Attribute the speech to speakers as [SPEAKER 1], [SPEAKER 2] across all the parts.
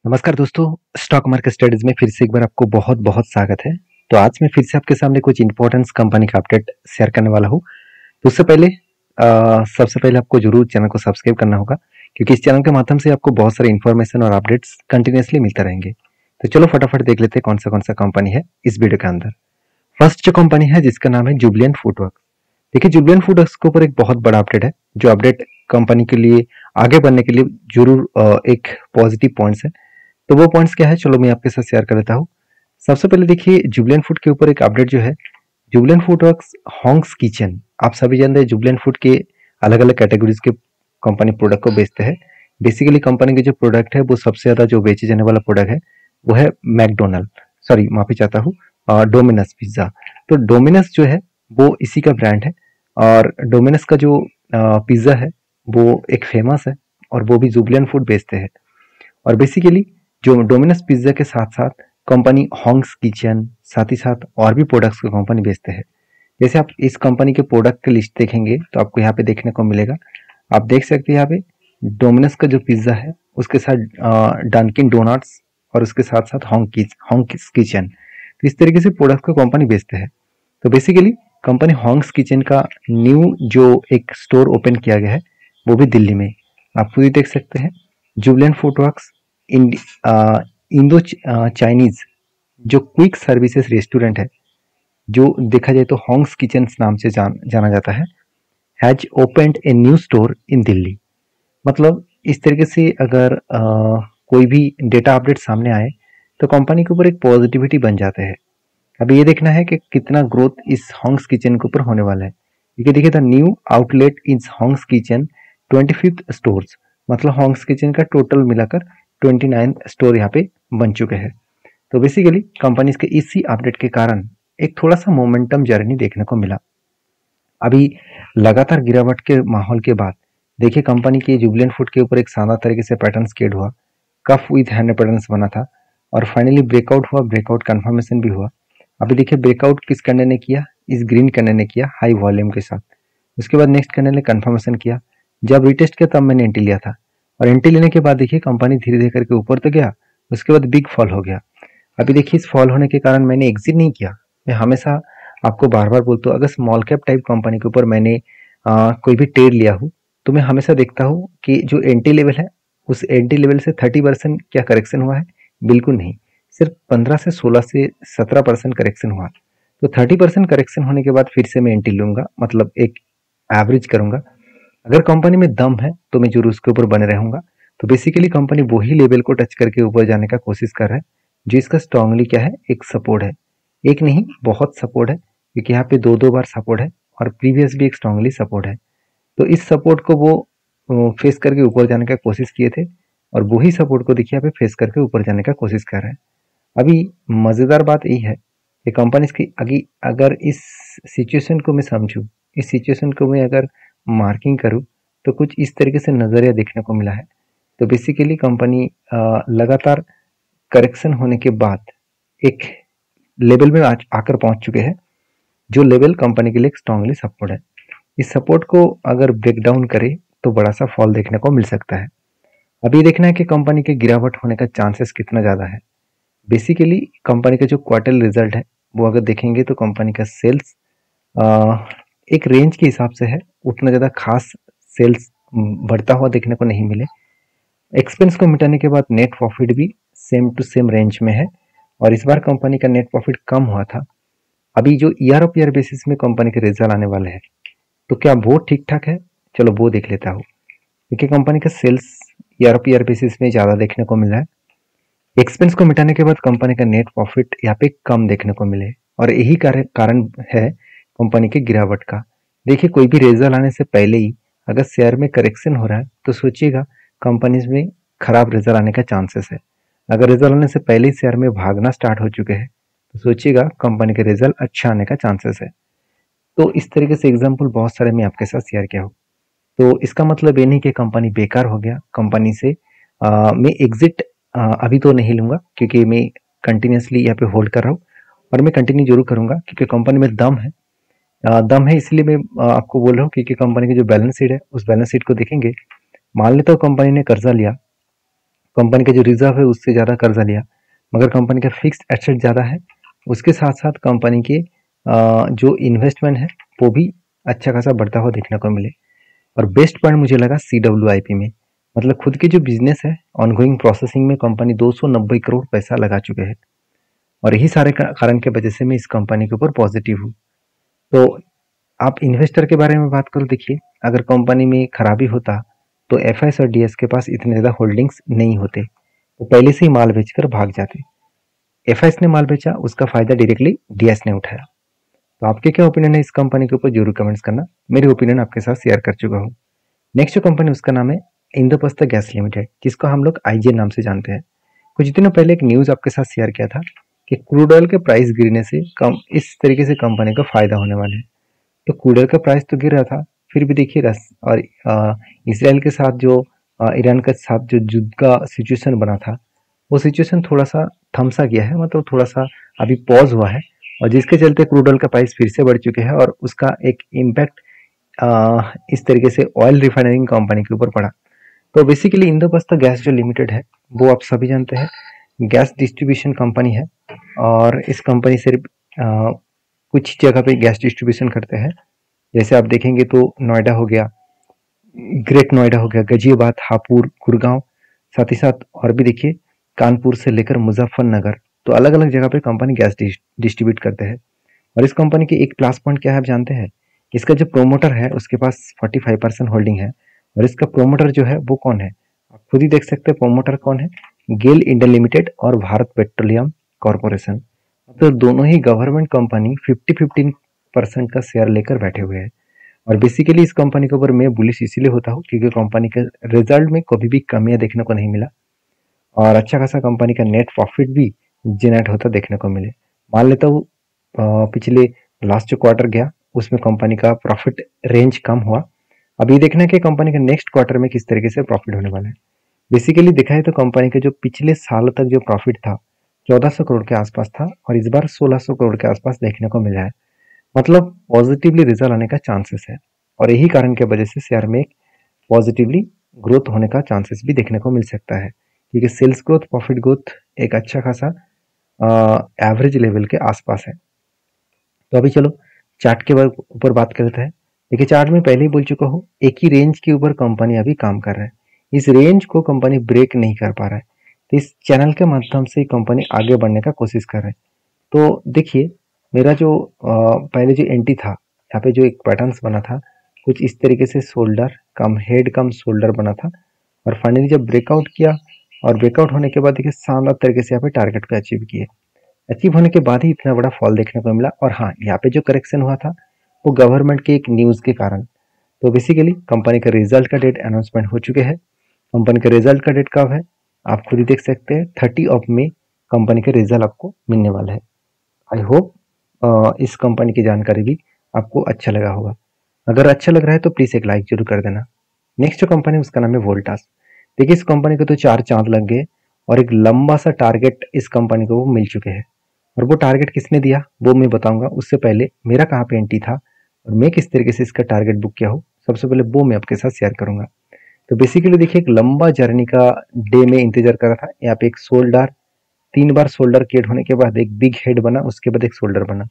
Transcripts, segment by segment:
[SPEAKER 1] नमस्कार दोस्तों, stock market studies में फिर से एक बार आपको बहुत बहुत स्वागत है। तो आज मैं फिर से आपके सामने कुछ इंपॉर्टेंट कंपनी का अपडेट शेयर करने वाला हूँ। तो उससे पहले सबसे पहले आपको जरूर चैनल को सब्सक्राइब करना होगा, क्योंकि इस चैनल के माध्यम से आपको बहुत सारे इन्फॉर्मेशन और अपडेट्स कंटिन्यूसली मिलते रहेंगे। तो चलो फटाफट देख लेते हैं कौन सा कंपनी है इस वीडियो के अंदर। फर्स्ट जो कंपनी है जिसका नाम है जुबलियंट फूडवर्क्स। देखिए, जुबलियंट फूडवर्क्स के ऊपर एक बहुत बड़ा अपडेट है, जो अपडेट कंपनी के लिए आगे बढ़ने के लिए जरूर एक पॉजिटिव पॉइंट्स है। तो वो पॉइंट्स क्या है, चलो मैं आपके साथ शेयर कर लेता हूँ। सबसे पहले देखिए, जुबलियंट फूड के ऊपर एक अपडेट जो है, Jubilant food works Hong's kitchen. आप सभी जानते हैं जुबलियंट फूड के अलग अलग कैटेगरीज के कंपनी प्रोडक्ट को बेचते हैं। बेसिकली कंपनी के जो प्रोडक्ट है वो सबसे ज्यादा जो बेचे जाने वाला प्रोडक्ट है वो है मैकडोनल्ड, सॉरी माफी चाहता हूँ, डोमिनस पिज्जा। तो डोमिनस जो है वो इसी का ब्रांड है, और डोमिनस का जो पिज्जा है वो एक फेमस है, और वो भी जुबलियंट फूड बेचते हैं। और बेसिकली जो डोमिनोज पिज्जा के साथ साथ कंपनी हॉन्ग्स किचन, साथ ही साथ और भी प्रोडक्ट्स को कंपनी बेचते हैं। जैसे आप इस कंपनी के प्रोडक्ट की लिस्ट देखेंगे तो आपको यहाँ पे देखने को मिलेगा। आप देख सकते हैं यहाँ पे डोमिनोज का जो पिज्जा है उसके साथ डंकिन डोनट्स, और उसके साथ साथ हॉन्ग्स किचन। तो इस तरीके से प्रोडक्ट को कंपनी बेचते हैं। तो बेसिकली कंपनी हॉन्ग्स किचन का न्यू जो एक स्टोर ओपन किया गया है वो भी दिल्ली में। आप खुद ही देख सकते हैं, जुबलियंट फूडवर्क्स इंडो चाइनीज जो क्विक सर्विसेज रेस्टोरेंट है, जो देखा जाए तो हॉन्ग्स किचन नाम से जाना जाता है, has opened a new store in Delhi. मतलब इस तरीके से अगर कोई भी डेटा अपडेट सामने आए तो कंपनी के ऊपर एक पॉजिटिविटी बन जाते हैं। अभी ये देखना है कि कितना ग्रोथ इस हॉन्ग्स किचन के ऊपर होने वाला है। क्योंकि देखिए, the new outlet in Hong's Kitchen 25th stores, मतलब हॉन्ग्स किचन का टोटल मिलाकर 29 स्टोर यहाँ पे बन चुके हैं। तो बेसिकली कंपनी के इसी अपडेट के कारण एक थोड़ा सा मोमेंटम जर्नी देखने को मिला। अभी लगातार गिरावट के माहौल के बाद देखिए, कंपनी के जुबलियंट फूड के ऊपर एक शानदार तरीके से पैटर्न स्केड हुआ, कफ विथ हैंड पैटर्न बना था, और फाइनली ब्रेकआउट हुआ, ब्रेकआउट कंफर्मेशन भी हुआ। अभी देखिए, ब्रेकआउट किस कैंडल ने किया, इस ग्रीन कैंडल ने किया हाई वॉल्यूम के साथ। उसके बाद नेक्स्ट कैंडल ने कंफर्मेशन किया। जब रिटेस्ट किया तब मैंने एंट्री लिया था, और एंट्री लेने के बाद देखिए कंपनी धीरे धीरे करके ऊपर तो गया, उसके बाद बिग फॉल हो गया। अभी देखिए, इस फॉल होने के कारण मैंने एग्जिट नहीं किया। मैं हमेशा आपको बार बार बोलता हूँ, अगर स्मॉल कैप टाइप कंपनी के ऊपर मैंने कोई भी ट्रेड लिया हूँ तो मैं हमेशा देखता हूँ कि जो एंट्री लेवल है उस एंट्री लेवल से 30% क्या करेक्शन हुआ है। बिल्कुल नहीं, सिर्फ 15 से 16 से 17% करेक्शन हुआ। तो 30% करेक्शन होने के बाद फिर से मैं एंट्री लूंगा, मतलब एक एवरेज करूंगा। अगर कंपनी में दम है तो मैं जरूर उसके ऊपर बने रहूंगा। तो बेसिकली कंपनी वही लेवल को टच करके ऊपर जाने का कोशिश कर रहा है, जो इसका स्ट्रांगली क्या है, एक सपोर्ट है। एक नहीं, बहुत सपोर्ट है, क्योंकि यहाँ पे दो दो बार सपोर्ट है, और प्रीवियस भी एक स्ट्रांगली सपोर्ट है। तो इस सपोर्ट को वो फेस करके ऊपर जाने का कोशिश किए थे, और वही सपोर्ट को देखिए यहाँ पे फेस करके ऊपर जाने का कोशिश कर रहे हैं। अभी मजेदार बात यही है कि कंपनी की आगे, अगर इस सिचुएशन को मैं समझूं, इस सिचुएशन को मैं अगर मार्किंग करूं, तो कुछ इस तरीके से नजरिया देखने को मिला है। तो बेसिकली कंपनी लगातार करेक्शन होने के बाद एक लेवल में आज आकर पहुंच चुके हैं, जो लेवल कंपनी के लिए एक स्ट्रांगली सपोर्ट है। इस सपोर्ट को अगर ब्रेक डाउन करे तो बड़ा सा फॉल देखने को मिल सकता है। अभी देखना है कि कंपनी के गिरावट होने का चांसेस कितना ज्यादा है। बेसिकली कंपनी का जो क्वार्टर रिजल्ट है वो अगर देखेंगे तो कंपनी का सेल्स एक रेंज के हिसाब से है, उतना ज़्यादा खास सेल्स बढ़ता हुआ देखने को नहीं मिले। एक्सपेंस को मिटाने के बाद नेट प्रॉफिट भी सेम टू सेम रेंज में है, और इस बार कंपनी का नेट प्रॉफिट कम हुआ था। अभी जो ईयर ऑफ ईयर बेसिस में कंपनी के रिजल्ट आने वाले हैं, तो क्या वो ठीक ठाक है, चलो वो देख लेता हूँ। क्योंकि कंपनी का sales year of year basis में ज़्यादा देखने को मिला है। एक्सपेंस को मिटाने के बाद कंपनी का नेट प्रॉफिट यहाँ पे कम देखने को मिले, और यही कारण है कंपनी की गिरावट का। देखिए, कोई भी रिजल्ट आने से पहले ही अगर शेयर में करेक्शन हो रहा है तो सोचिएगा कंपनीज में खराब रिजल्ट आने का चांसेस है। अगर रिजल्ट आने से पहले ही शेयर में भागना स्टार्ट हो चुके हैं तो सोचिएगा कंपनी के रिजल्ट अच्छा आने का चांसेस है। तो इस तरीके से एग्जाम्पल बहुत सारे मैं आपके साथ शेयर किया हूँ। तो इसका मतलब ये नहीं कि कंपनी बेकार हो गया। कंपनी से मैं एग्जिट अभी तो नहीं लूंगा, क्योंकि मैं कंटिन्यूसली यहाँ पे होल्ड कर रहा हूँ, और मैं कंटिन्यू जरूर करूंगा क्योंकि कंपनी में दम है। इसलिए मैं आपको बोल रहा हूँ, क्योंकि कंपनी की जो बैलेंस शीट है उस बैलेंस शीट को देखेंगे। मान लेता हूँ कंपनी ने कर्जा लिया, कंपनी का जो रिजर्व है उससे ज़्यादा कर्जा लिया, मगर कंपनी का फिक्स्ड एसेट ज़्यादा है, उसके साथ साथ कंपनी के जो इन्वेस्टमेंट है वो भी अच्छा खासा बढ़ता हुआ देखने को मिले। और बेस्ट पॉइंट मुझे लगा CWIP में, मतलब खुद की जो बिजनेस है ऑनगोइंग प्रोसेसिंग में कंपनी 290 करोड़ पैसा लगा चुके हैं। और यही सारे कारण के वजह से मैं इस कंपनी के ऊपर पॉजिटिव हूँ। तो आप इन्वेस्टर के बारे में बात करो, देखिए अगर कंपनी में खराबी होता तो FS और DS के पास इतने ज़्यादा होल्डिंग्स नहीं होते, वो पहले से ही माल बेचकर भाग जाते। FS ने माल बेचा, उसका फायदा डायरेक्टली DS ने उठाया। तो आपके क्या ओपिनियन है इस कंपनी के ऊपर जरूर कमेंट्स करना, मेरे ओपिनियन आपके साथ शेयर कर चुका हूँ। नेक्स्ट जो कंपनी उसका नाम है इंद्रप्रस्थ गैस लिमिटेड, जिसको हम लोग IGL नाम से जानते हैं। कुछ दिनों पहले एक न्यूज़ आपके साथ शेयर किया था कि क्रूड ऑयल के प्राइस गिरने से कम इस तरीके से कंपनी का फायदा होने वाला है। तो क्रूड ऑयल का प्राइस तो गिर रहा था, फिर भी देखिए और इसराइल के साथ जो ईरान के साथ जो युद्ध का सिचुएशन बना था, वो सिचुएशन थोड़ा सा थमसा गया है, मतलब थोड़ा सा अभी पॉज हुआ है, और जिसके चलते क्रूड ऑयल का प्राइस फिर से बढ़ चुके हैं और उसका एक इम्पैक्ट इस तरीके से ऑयल रिफाइनरिंग कंपनी के ऊपर पड़ा। तो बेसिकली इंद्रप्रस्थ गैस जो लिमिटेड है वो आप सभी जानते हैं गैस डिस्ट्रीब्यूशन कंपनी है, और इस कंपनी सिर्फ कुछ जगह पे गैस डिस्ट्रीब्यूशन करते हैं। जैसे आप देखेंगे तो नोएडा हो गया, ग्रेट नोएडा हो गया, गाजियाबाद, हापुड़, गुड़गांव, साथ ही साथ और भी देखिए कानपुर से लेकर मुजफ्फरनगर, तो अलग अलग जगह पे कंपनी गैस डिस्ट्रीब्यूट करते हैं। और इस कंपनी के एक प्लस पॉइंट क्या है आप जानते हैं, इसका जो प्रोमोटर है उसके पास 45% होल्डिंग है। और इसका प्रोमोटर जो है वो कौन है, आप खुद ही देख सकते हैं प्रोमोटर कौन है, गेल इंडिया लिमिटेड और भारत पेट्रोलियम कॉरपोरेशन। तो दोनों ही गवर्नमेंट कंपनी 50-50% का शेयर लेकर बैठे हुए हैं। और बेसिकली इस कंपनी के ऊपर मैं बुलिश इसीलिए होता हूँ क्योंकि कंपनी के रिजल्ट में कभी भी कमियां देखने को नहीं मिला, और अच्छा खासा कंपनी का नेट प्रॉफिट भी जनरेट होता देखने को मिले। मान लेता हूँ पिछले लास्ट जो क्वार्टर गया उसमें कंपनी का प्रॉफिट रेंज कम हुआ, अभी देखना है कि कंपनी का नेक्स्ट क्वार्टर में किस तरीके से प्रॉफिट होने वाला है। बेसिकली देखा है तो कंपनी के जो पिछले साल तक जो प्रॉफिट था 1400 करोड़ के आसपास था, और इस बार 1600 करोड़ के आसपास देखने को मिला है, मतलब पॉजिटिवली रिजल्ट आने का चांसेस है। और यही कारण की वजह से शेयर में एक पॉजिटिवली ग्रोथ होने का चांसेस भी देखने को मिल सकता है, क्योंकि सेल्स ग्रोथ, प्रॉफिट ग्रोथ एक अच्छा खासा एवरेज लेवल के आसपास है। तो अभी चलो चार्ट के ऊपर बात करते हैं। देखिए चार्ट में पहले ही बोल चुका हूँ, एक ही रेंज के ऊपर कंपनी अभी काम कर रहा है, इस रेंज को कंपनी ब्रेक नहीं कर पा रहा है, तो इस चैनल के माध्यम से कंपनी आगे बढ़ने का कोशिश कर रहा है। तो देखिए मेरा जो पहले जो एंट्री था, यहाँ पे जो एक पैटर्न्स बना था कुछ इस तरीके से, शोल्डर कम हेड कम शोल्डर बना था, और फाइनली जब ब्रेकआउट किया, और ब्रेकआउट होने के बाद देखिए शानदार तरीके से यहाँ पे टारगेट को अचीव किए, अचीव होने के बाद ही इतना बड़ा फॉल देखने को मिला। और हाँ, यहाँ पे जो करेक्शन हुआ था वो गवर्नमेंट के एक न्यूज़ के कारण। तो बेसिकली कंपनी का रिजल्ट का डेट अनाउंसमेंट हो चुके हैं। कंपनी का रिजल्ट का डेट कब है आप खुद ही देख सकते हैं, 30 मई कंपनी का रिजल्ट आपको मिलने वाला है। आई होप इस कंपनी की जानकारी भी आपको अच्छा लगा होगा। अगर अच्छा लग रहा है तो प्लीज़ एक लाइक जरूर कर देना। नेक्स्ट जो कंपनी है उसका नाम है वोल्टास। देखिए इस कंपनी को तो 4 चांद लग गए, और एक लंबा सा टारगेट इस कंपनी को वो मिल चुके हैं। और वो टारगेट किसने दिया वो मैं बताऊंगा, उससे पहले मेरा कहाँ पे एंट्री था और मैं किस तरीके से इसका टारगेट बुक किया हूँ, सबसे पहले वो मैं आपके साथ शेयर करूंगा। तो बेसिकली देखिए एक लंबा जर्नी का डे में इंतजार कर रहा था। यहाँ पे एक शोल्डर, 3 बार शोल्डर क्रिएट होने के बाद एक बिग हेड बना, उसके बाद एक शोल्डर बना,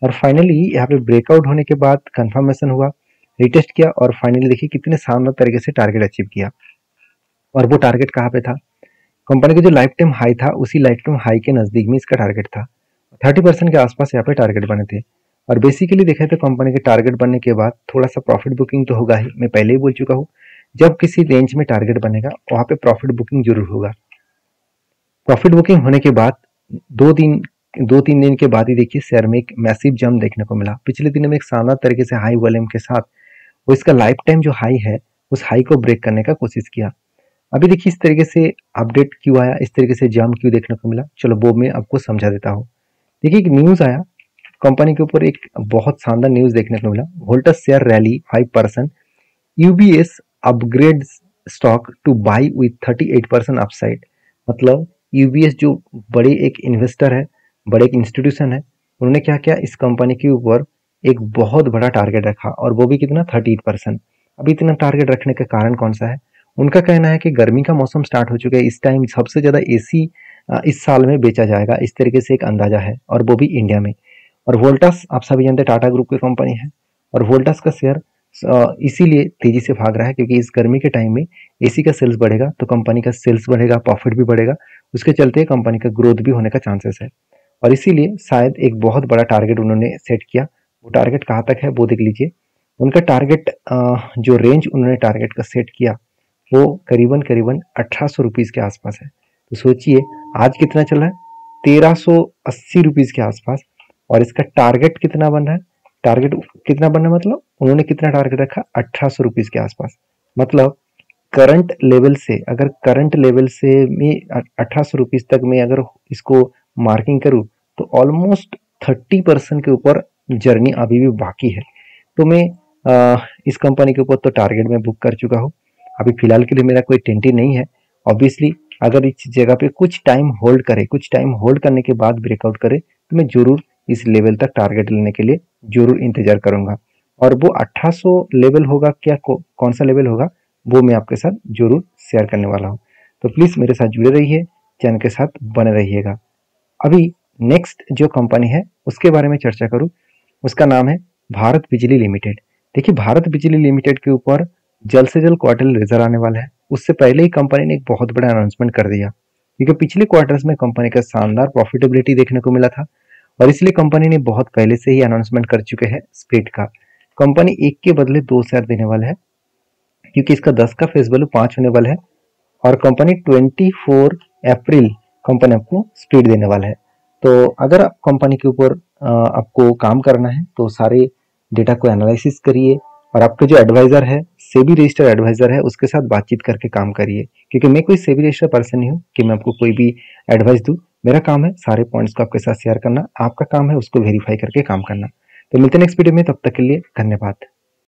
[SPEAKER 1] और फाइनली यहाँ पे ब्रेकआउट होने के बाद कंफर्मेशन हुआ, रिटेस्ट किया, और फाइनली देखिए कितने शानदार तरीके से टारगेट अचीव किया। और वो टारगेट कहाँ पे था, कंपनी का जो लाइफ टाइम हाई था उसी लाइफ टाइम हाई के नजदीक में इसका टारगेट था। 30% के आसपास यहाँ पे टारगेट बने थे। और बेसिकली देखा तो कंपनी के टारगेट बनने के बाद थोड़ा सा प्रॉफिट बुकिंग तो होगा ही, मैं पहले ही बोल चुका हूँ, जब किसी रेंज में टारगेट बनेगा वहां पे प्रॉफिट बुकिंग जरूर होगा। प्रॉफिट बुकिंग होने के बाद दो तीन दिन के बाद ही देखिए शेयर में एक मैसिव जंप देखने को मिला। पिछले दिनों में एक शानदार तरीके से हाई वॉल्यूम के साथ वो इसका लाइफ टाइम जो हाई है उस हाई को ब्रेक करने का कोशिश किया। अभी देखिए इस तरीके से अपडेट क्यों आया, इस तरीके से जंप क्यों देखने को मिला, चलो वो मैं आपको समझा देता हूँ। देखिए एक न्यूज आया कंपनी के ऊपर, एक बहुत शानदार न्यूज देखने को मिला, Voltas share rally 5%, UBS upgrade stock two by with 38% upside. मतलब यूबीएस जो बड़े एक इन्वेस्टर है, बड़े एक इंस्टीट्यूशन है, उन्होंने क्या किया, इस कंपनी के ऊपर एक बहुत बड़ा टारगेट रखा, और वो भी कितना, 38%। अभी इतना टारगेट रखने का कारण कौन सा है, उनका कहना है कि गर्मी का मौसम स्टार्ट हो चुका है, इस टाइम सबसे ज़्यादा एसी इस साल में बेचा जाएगा, इस तरीके से एक अंदाजा है, और वो भी इंडिया में। और वोल्टास आप सभी जानते हैं टाटा ग्रुप की कंपनी है, और वोल्टास का शेयर इसीलिए तेजी से भाग रहा है क्योंकि इस गर्मी के टाइम में एसी का सेल्स बढ़ेगा तो कंपनी का सेल्स बढ़ेगा, प्रॉफिट भी बढ़ेगा, उसके चलते कंपनी का ग्रोथ भी होने का चांसेस है। और इसीलिए शायद एक बहुत बड़ा टारगेट उन्होंने सेट किया। वो टारगेट कहाँ तक है वो देख लीजिए। उनका टारगेट जो रेंज उन्होंने टारगेट का सेट किया वो करीबन करीबन 1800 रुपीज़ के आसपास है। तो सोचिए आज कितना चल रहा है, 1380 रुपीज़ के आसपास, और इसका टारगेट कितना बन रहा है, टारगेट कितना बन रहा है मतलब उन्होंने कितना टारगेट रखा, 1800 रुपीज़ के आसपास। मतलब करंट लेवल से, अगर करंट लेवल से मैं 1800 रुपीज़ तक मैं अगर इसको मार्किंग करूँ तो ऑलमोस्ट 30% के ऊपर जर्नी अभी भी बाकी है। तो मैं इस कंपनी के ऊपर तो टारगेट में बुक कर चुका हूँ। अभी फिलहाल के लिए मेरा कोई टेंटी नहीं है। ऑब्वियसली अगर इस जगह पे कुछ टाइम होल्ड करे, कुछ टाइम होल्ड करने के बाद ब्रेकआउट करे तो मैं जरूर इस लेवल तक टारगेट लेने के लिए जरूर इंतजार करूंगा। और वो 1800 लेवल होगा क्या, कौन सा लेवल होगा वो मैं आपके साथ जरूर शेयर करने वाला हूँ। तो प्लीज़ मेरे साथ जुड़े रहिए, चैनल के साथ बने रहिएगा। अभी नेक्स्ट जो कंपनी है उसके बारे में चर्चा करूँ, उसका नाम है भारत बिजली लिमिटेड। देखिए भारत बिजली लिमिटेड के ऊपर जल्द से जल्द क्वार्टरली रिजल्ट आने वाला है। उससे पहले ही कंपनी ने एक बहुत बड़ा अनाउंसमेंट कर दिया क्योंकि पिछले क्वार्टर्स में कंपनी का शानदार प्रॉफिटेबिलिटी देखने को मिला था, और इसलिए कंपनी ने बहुत पहले से ही अनाउंसमेंट कर चुके हैं स्प्लिट का। कंपनी एक के बदले 2 शेयर देने वाला है क्योंकि इसका 10 का फेस वैल्यू 5 होने वाला है, और कंपनी 24 अप्रैल कंपनी आपको स्प्लिट देने वाला है। तो अगर आप कंपनी के ऊपर आपको काम करना है तो सारे डेटा को एनालिसिस करिए, और आपके जो एडवाइजर है, सेबी रजिस्टर्ड एडवाइजर है, उसके साथ बातचीत करके काम करिए। क्योंकि मैं कोई सेबी रजिस्टर्ड पर्सन नहीं हूँ कि मैं आपको कोई भी एडवाइस दूँ। मेरा काम है सारे पॉइंट्स को आपके साथ शेयर करना, आपका काम है उसको वेरीफाई करके काम करना। तो मिलते हैं नेक्स्ट वीडियो में, तब तक के लिए धन्यवाद।